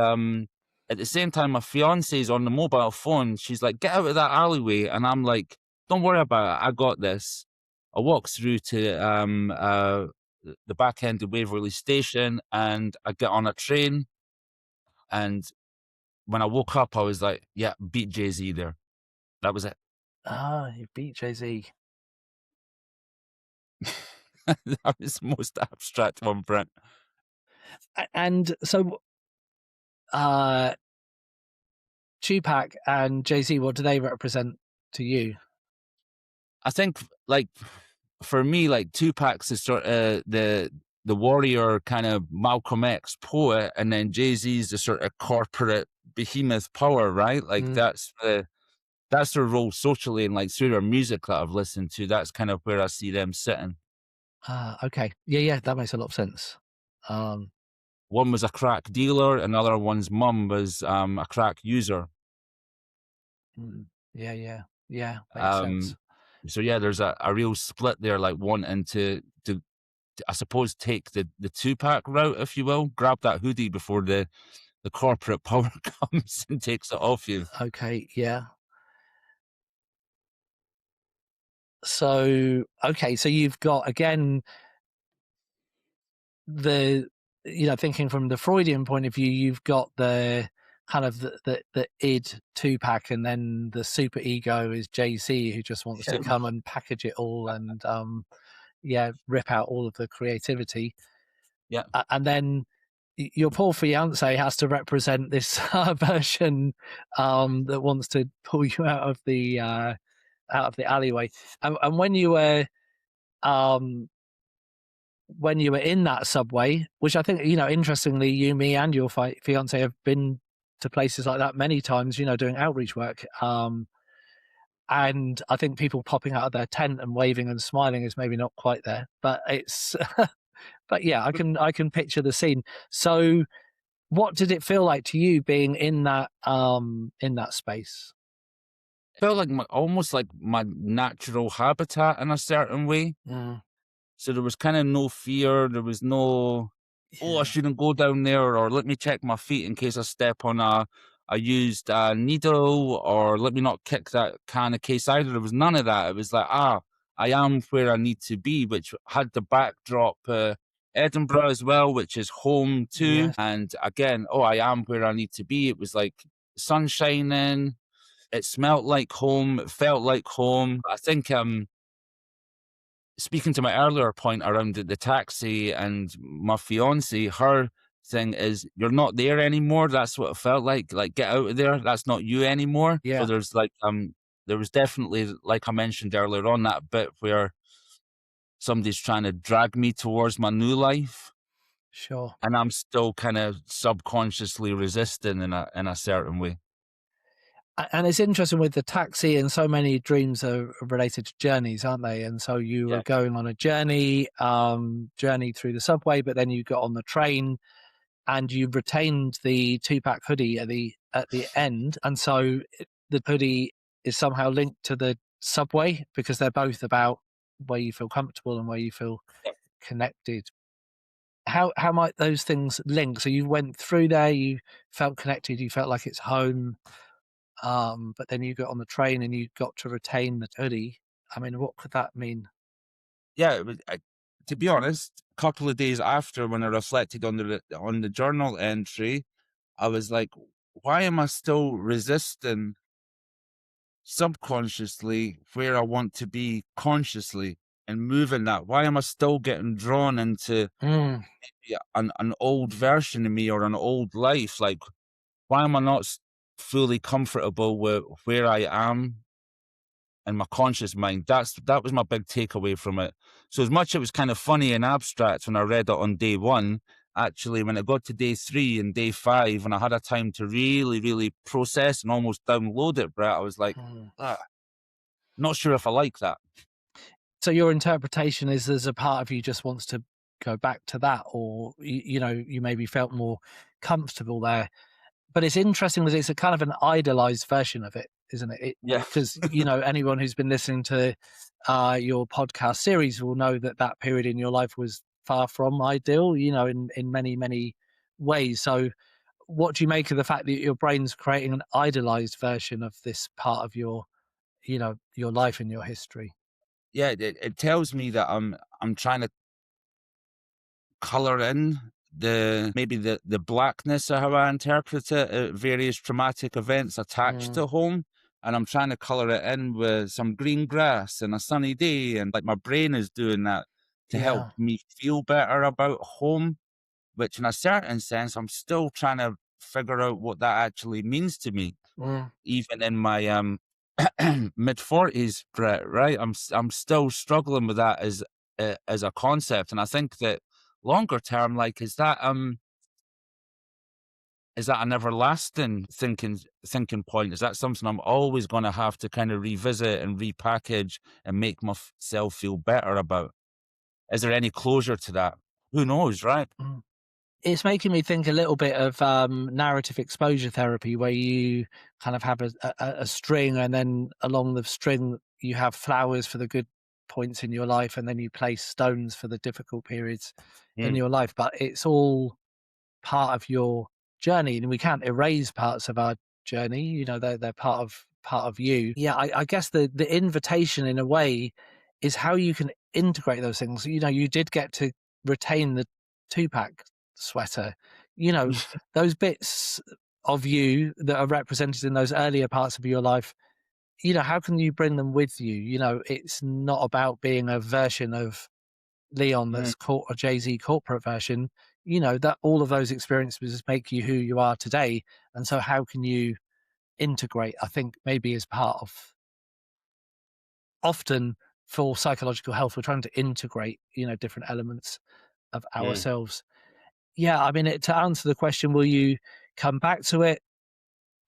at the same time, my fiance is on the mobile phone. She's like, get out of that alleyway. And I'm like, don't worry about it. I got this. I walk through to the back end of Waverley Station and I get on a train. And when I woke up, I was like, yeah, beat Jay-Z there. That was it. Ah, you beat Jay-Z. That was the most abstract one, Brent. And so, Tupac and Jay-Z, what do they represent to you? I think, like, for me, like, Tupac's is sort of the warrior kind of Malcolm X poet, and then Jay-Z's the sort of corporate behemoth power, right? Like, that's their role socially, and like through their music that I've listened to, that's kind of where I see them sitting. Okay. Yeah, that makes a lot of sense. One was a crack dealer, another one's mum was a crack user. Yeah, makes sense. So yeah, there's a real split there, like wanting to I suppose take the Tupac route, if you will, grab that hoodie before the corporate power comes and takes it off you. Okay, yeah. So you've got, again, thinking from the Freudian point of view, you've got the kind of the id Tupac, and then the super ego is Jay-Z, who just wants to come and package it all and rip out all of the creativity. Yeah. And then your poor fiance has to represent this version that wants to pull you out of the alleyway. And when you were in that subway, which I think, interestingly, you, me, and your fiance have been to places like that many times, doing outreach work. And I think people popping out of their tent and waving and smiling is maybe not quite there, but it's, but yeah, I can picture the scene. So what did it feel like to you being in that space? It felt like almost like my natural habitat in a certain way. So there was kind of no fear. There was no, I shouldn't go down there, or let me check my feet in case I step on a used needle, or let me not kick that can of case either. There was none of that. It was like, I am where I need to be, which had the backdrop Edinburgh as well, which is home too. Yes. And again, I am where I need to be. It was like sun shining. It smelled like home. It felt like home. I think speaking to my earlier point around the taxi and my fiance, her thing is, you're not there anymore. That's what it felt like. Like, get out of there. That's not you anymore. Yeah. So there's like, there was definitely, like I mentioned earlier on, that bit where somebody's trying to drag me towards my new life. Sure. And I'm still kind of subconsciously resisting in a certain way. And it's interesting with the taxi, and so many dreams are related to journeys, aren't they? And so you were going on a journey through the subway, but then you got on the train and you retained the Tupac hoodie at the end. And so the hoodie is somehow linked to the subway, because they're both about where you feel comfortable and where you feel connected. How might those things link? So you went through there, you felt connected, you felt like it's home. But then you got on the train and you got to retain the hoodie. I mean, what could that mean? Yeah, it was, to be honest, a couple of days after, when I reflected on the journal entry, I was like, why am I still resisting subconsciously where I want to be consciously and moving that? Why am I still getting drawn into maybe an old version of me or an old life? Like, why am I not fully comfortable with where I am and my conscious mind? That was my big takeaway from it. So as much it was kind of funny and abstract when I read it on day one, actually, when it got to day 3 and day 5, and I had a time to really, really process and almost download it, Brett, I was like, not sure if I like that. So your interpretation is there's a part of you just wants to go back to that, or you maybe felt more comfortable there. but it's interesting that it's a kind of an idealized version of it, isn't it? Yeah. Because anyone who's been listening to your podcast series will know that that period in your life was far from ideal. In many ways. So, what do you make of the fact that your brain's creating an idealized version of this part of your life and your history? Yeah, it tells me that I'm trying to color in the blackness of how I interpret it, various traumatic events attached Mm, to home. And I'm trying to color it in with some green grass and a sunny day. And like my brain is doing that to help yeah. me feel better about home, which in a certain sense, I'm still trying to figure out what that actually means to me. Mm, Even in my mid-40s, Brett, right? I'm still struggling with that as a concept. And I think that longer term, like, is that an everlasting thinking point? Is that something I'm always gonna have to kind of revisit and repackage and make myself feel better about? Is there any closure to that? Who knows, right? mm. It's making me think a little bit of narrative exposure therapy, where you kind of have a string, and then along the string you have flowers for the good points in your life, and then you place stones for the difficult periods in Mm, your life. But it's all part of your journey, and we can't erase parts of our journey. They're part of you. Yeah, I guess the invitation in a way is how you can integrate those things. You did get to retain the two-pack sweater. Those bits of you that are represented in those earlier parts of your life. How can you bring them with you? It's not about being a version of Leon mm. that's caught a Jay-Z corporate version. That all of those experiences make you who you are today. And so how can you integrate, I think, maybe as part of, often for psychological health, we're trying to integrate, different elements of Mm. ourselves. Yeah, I mean, to answer the question, will you come back to it?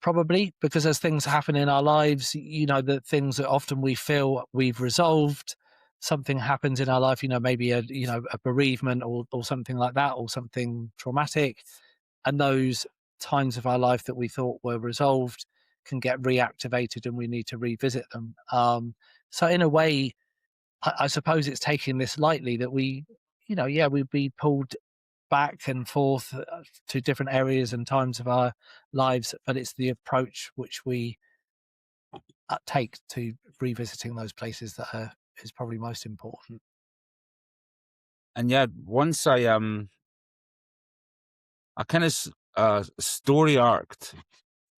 Probably, because as things happen in our lives, the things that often we feel we've resolved, something happens in our life, maybe a bereavement, or something like that, or something traumatic, and those times of our life that we thought were resolved can get reactivated, and we need to revisit them. So in a way, I suppose it's taking this lightly that we'd be pulled back and forth to different areas and times of our lives, but it's the approach which we take to revisiting those places that is probably most important. And yeah, once I kind of story arced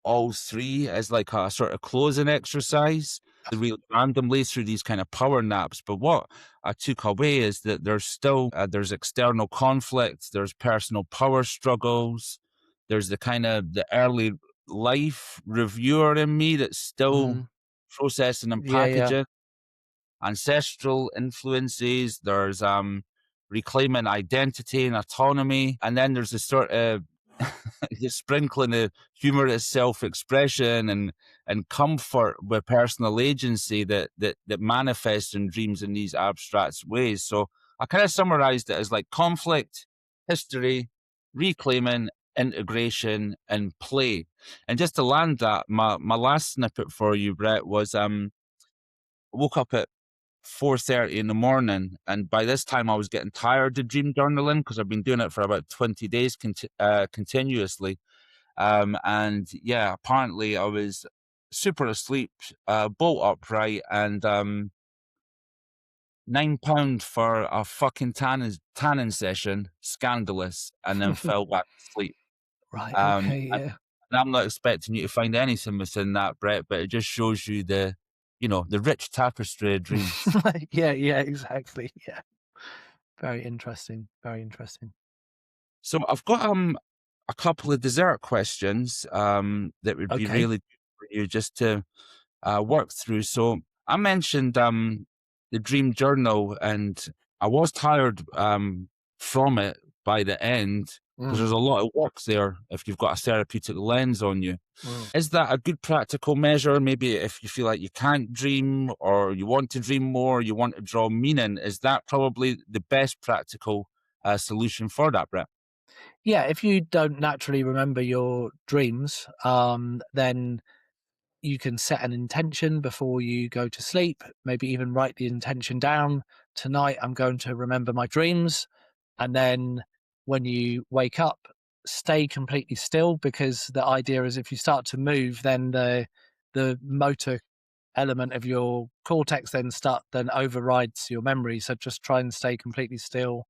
all three as like a sort of closing exercise, really randomly through these kind of power naps. But what I took away is that there's still there's external conflict, there's personal power struggles, there's the kind of the early life reviewer in me that's still Mm, processing and yeah, yeah. packaging ancestral influences. There's reclaiming identity and autonomy, and then there's a sort of sprinkling of humorous self-expression and comfort with personal agency that manifests in dreams in these abstract ways. So I kind of summarized it as like conflict, history, reclaiming, integration, and play. And just to land that, my last snippet for you, Brett, was woke up at 4:30 in the morning, and by this time I was getting tired of dream journaling because I've been doing it for about 20 days continuously. And yeah, apparently I was super asleep, bolt upright, and £9 for a fucking tanning session, scandalous, and then fell back to sleep. Right. Um, Okay. and, Yeah. and I'm not expecting you to find anything within that, Brett, but it just shows you the rich tapestry of dreams. Yeah. Yeah. Exactly. Yeah. Very interesting. Very interesting. So I've got a couple of dessert questions that would be Okay. really good for you just to work through. So I mentioned the dream journal, and I was tired from it by the end because there's Mm, a lot of work there if you've got a therapeutic lens on you. mm. Is that a good practical measure? Maybe if you feel like you can't dream or you want to dream more, you want to draw meaning, is that probably the best practical solution for that, Brett? Yeah, if you don't naturally remember your dreams, then you can set an intention before you go to sleep, maybe even write the intention down. Tonight, I'm going to remember my dreams. And then when you wake up, stay completely still, because the idea is if you start to move, then the motor element of your cortex then overrides your memory. So just try and stay completely still,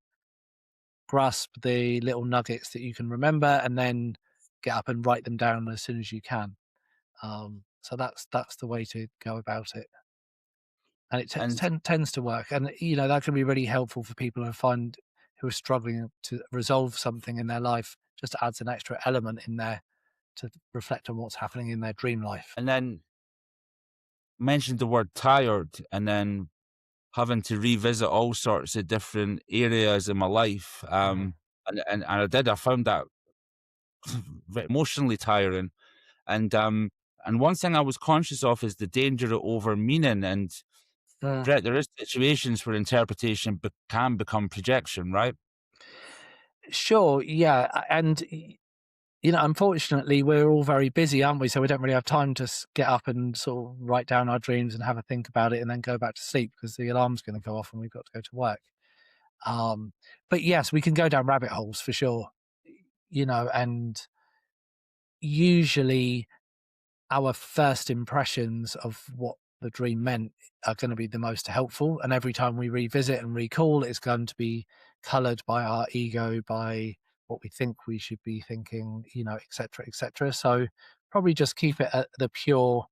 grasp the little nuggets that you can remember, and then get up and write them down as soon as you can. So that's the way to go about it, and it And tends to work. And that can be really helpful for people who are struggling to resolve something in their life. Just adds an extra element in there to reflect on what's happening in their dream life. and then mentioned the word tired, and then having to revisit all sorts of different areas in my life. Mm. I found that emotionally tiring. And one thing I was conscious of is the danger of over meaning. And Mm. Brett, there is situations where interpretation can become projection, right? Sure, yeah, and unfortunately, we're all very busy, aren't we? So we don't really have time to get up and sort of write down our dreams and have a think about it and then go back to sleep, because the alarm's going to go off and we've got to go to work. But yes, we can go down rabbit holes for sure, and usually our first impressions of what the dream meant are going to be the most helpful. And every time we revisit and recall, it's going to be colored by our ego, by what we think we should be thinking, et cetera, et cetera. So probably just keep it at the pure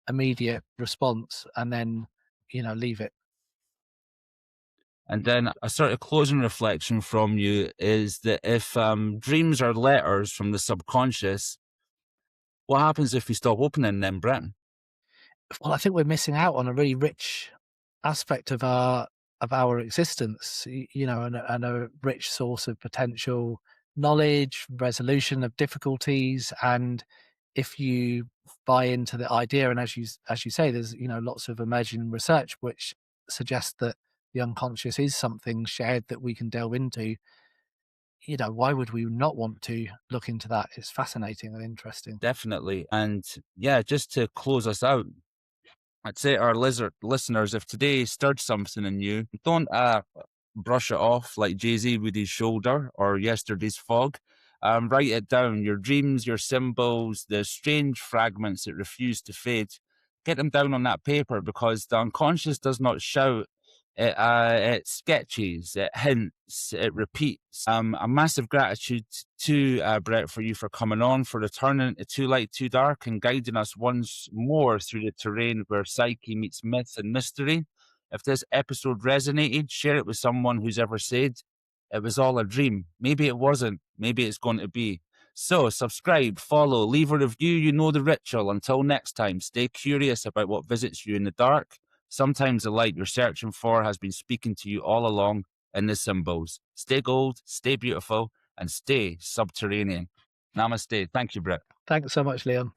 immediate response, and then, leave it. And then a sort of closing reflection from you is that if dreams are letters from the subconscious, what happens if we stop opening them, Brett? Well, I think we're missing out on a really rich aspect of our existence, and a rich source of potential knowledge, resolution of difficulties. And if you buy into the idea, and as you say, there's lots of emerging research which suggests that the unconscious is something shared that we can delve into. Why would we not want to look into that? It's fascinating and interesting. Definitely. And yeah, just to close us out, I'd say our listeners, if today stirred something in you, don't brush it off like Jay-Z with his shoulder or yesterday's fog. Write it down. Your dreams, your symbols, the strange fragments that refuse to fade. Get them down on that paper, because the unconscious does not shout. It sketches, it hints, it repeats. A massive gratitude to Brett for you for coming on, for returning to Too Light, Too Dark, and guiding us once more through the terrain where psyche meets myth and mystery. If this episode resonated, share it with someone who's ever said it was all a dream. Maybe it wasn't. Maybe it's going to be. So subscribe, follow, leave a review. You know the ritual. Until next time, stay curious about what visits you in the dark. Sometimes the light you're searching for has been speaking to you all along in the symbols. Stay gold, stay beautiful, and stay subterranean. Namaste. Thank you, Brett. Thanks so much, Leon.